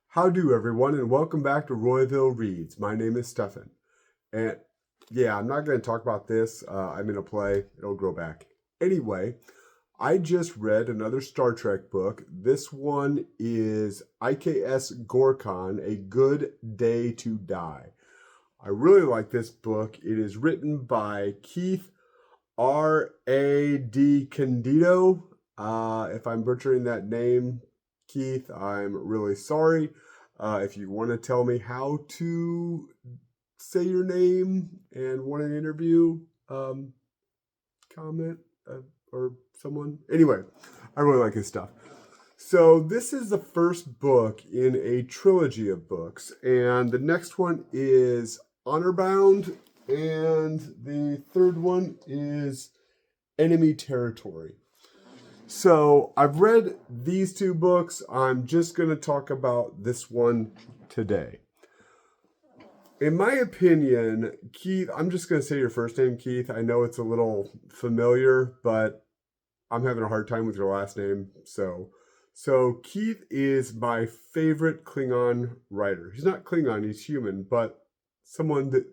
How do everyone, and welcome back to Royville Reads. My name is Stefan, and yeah, I'm not going to talk about this. I'm in a play; it'll grow back. Anyway, I just read another Star Trek book. This one is I.K.S. Gorkon: A Good Day to Die. I really like this book. It is written by Keith R.A. DeCandido. If I'm butchering that name, Keith, I'm really sorry. If you want to tell me how to say your name and want an interview, comment or someone. Anyway, I really like his stuff. So this is the first book in a trilogy of books, and the next one is Honor Bound, and the third one is Enemy Territory. So I've read these two books. I'm just going to talk about this one today. In my opinion, Keith, I'm just going to say your first name, Keith. I know it's a little familiar, but I'm having a hard time with your last name. So Keith is my favorite Klingon writer. He's not Klingon, he's human, but someone that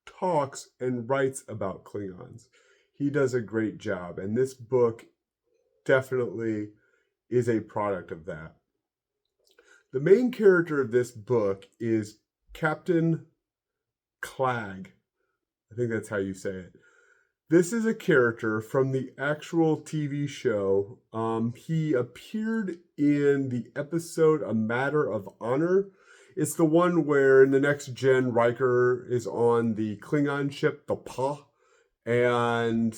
talks and writes about Klingons. He does a great job, and this book definitely is a product of that. The main character of this book is Captain Clag. I think that's how you say it. This is a character from the actual TV show. He appeared in the episode A Matter of Honor. It's the one where in the Next Gen, Riker is on the Klingon ship, the Pa, and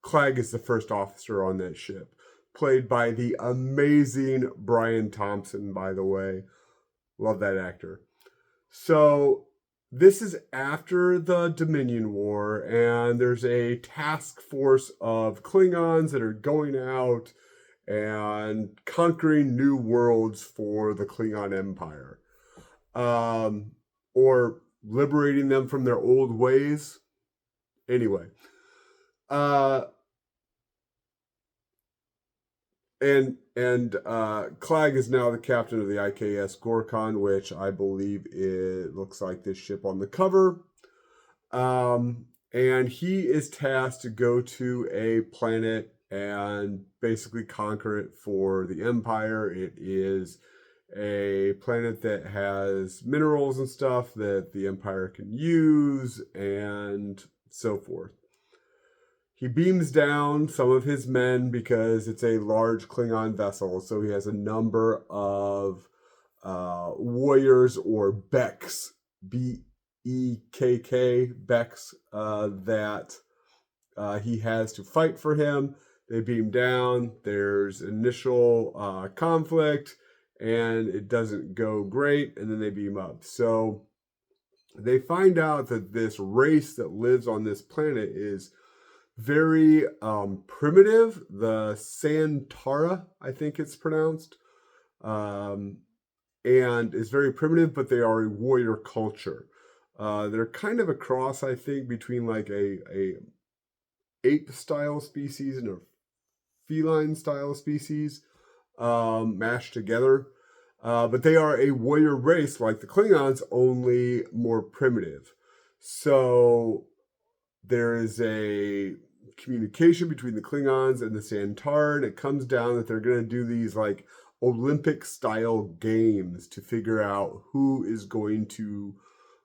Clag is the first officer on that ship, played by the amazing Brian Thompson, by the way. Love that actor. So this is after the Dominion War, and there's a task force of Klingons that are going out and conquering new worlds for the Klingon Empire. Or liberating them from their old ways. Anyway. Clag is now the captain of the I.K.S. Gorkon, which I believe it looks like this ship on the cover. And he is tasked to go to a planet and basically conquer it for the Empire. It is a planet that has minerals and stuff that the Empire can use and so forth. He beams down some of his men because it's a large Klingon vessel, so he has a number of warriors or Beks, B-E-K-K, Beks, that he has to fight for him. They beam down, there's initial conflict, and it doesn't go great, and then they beam up. So they find out that this race that lives on this planet is very primitive. The Santara, I think it's pronounced, and is very primitive, but they are a warrior culture. They're kind of a cross, I think, between like a ape style species and a feline style species mashed together. But they are a warrior race like the Klingons, only more primitive. So there is a communication between the Klingons and the Santara, and it comes down that they're going to do these like Olympic style games to figure out who is going to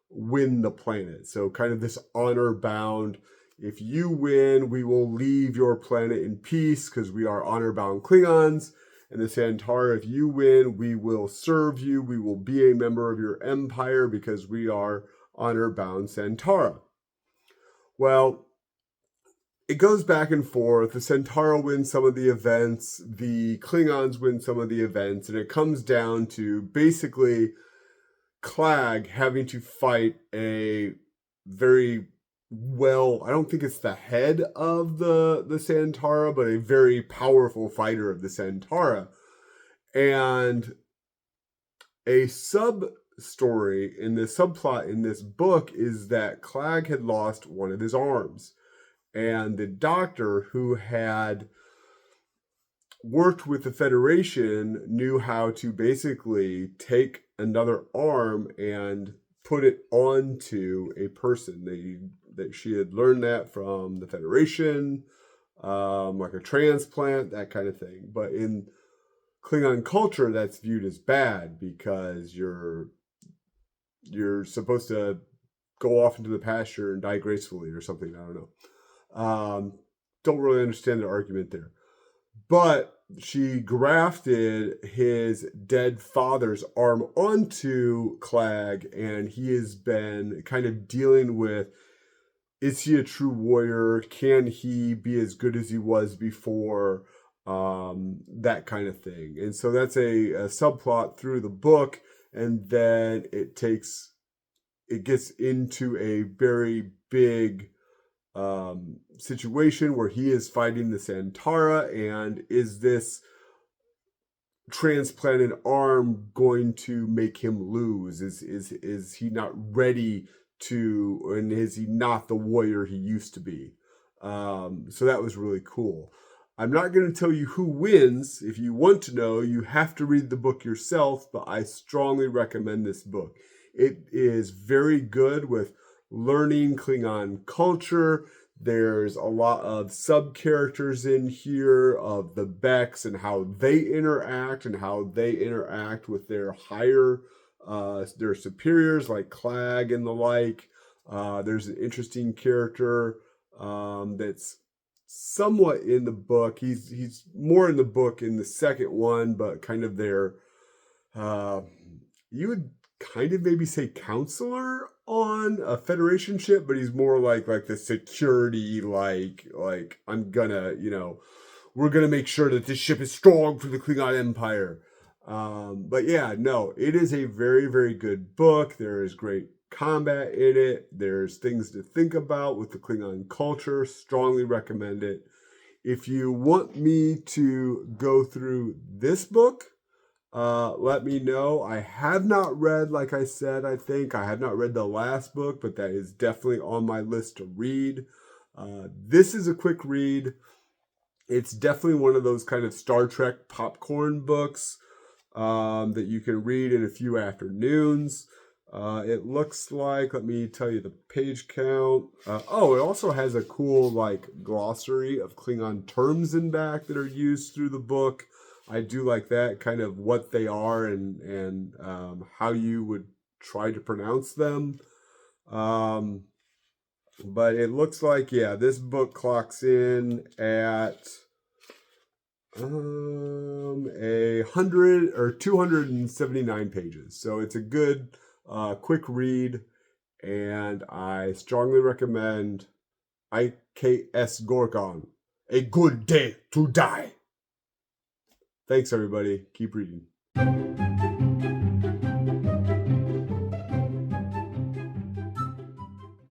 win the planet. So kind of this honor bound, if you win, we will leave your planet in peace because we are honor bound Klingons. And the Santara, if you win, we will serve you. We will be a member of your empire because we are honor bound Santara. Well, it goes back and forth. The Santara wins some of the events. The Klingons win some of the events. And it comes down to basically Clag having to fight a very I don't think it's the head of the Santara, but a very powerful fighter of the Santara. And a sub-story in this subplot in this book is that Clag had lost one of his arms. And the doctor who had worked with the Federation knew how to basically take another arm and put it onto a person. That she had learned that from the Federation, like a transplant, that kind of thing. But in Klingon culture, that's viewed as bad because you're supposed to go off into the pasture and die gracefully or something. I don't know. Don't really understand the argument there. But she grafted his dead father's arm onto Clag, and he has been kind of dealing with, is he a true warrior? Can he be as good as he was before? That kind of thing. And so that's a subplot through the book, and then it gets into a very big situation where he is fighting the Santara, and is this transplanted arm going to make him lose? Is he not ready to, and is he not the warrior he used to be? So that was really cool. I'm not going to tell you who wins. If you want to know, you have to read the book yourself, but I strongly recommend this book. It is very good with learning Klingon culture. There's a lot of sub-characters in here of the Becks and how they interact with their higher, their superiors like Clag and the like. There's an interesting character that's somewhat in the book. He's more in the book in the second one, but kind of their, you would kind of maybe say counselor on a Federation ship, but he's more like the security, like I'm gonna, we're gonna make sure that this ship is strong for the Klingon Empire. But yeah, no, it is a very, very good book. There is great combat in it. There's things to think about with the Klingon culture. Strongly recommend it. If you want me to go through this book, let me know. I have not read, like I said, I have not read the last book, but that is definitely on my list to read. This is a quick read. It's definitely one of those kind of Star Trek popcorn books that you can read in a few afternoons. It looks like, let me tell you the page count. It also has a cool glossary of Klingon terms in back that are used through the book. I do like that, kind of what they are and how you would try to pronounce them. But it looks like, this book clocks in at 100 or 279 pages. So it's a good, quick read, and I strongly recommend I.K.S. Gorkon, A Good Day to Die. Thanks, everybody. Keep reading.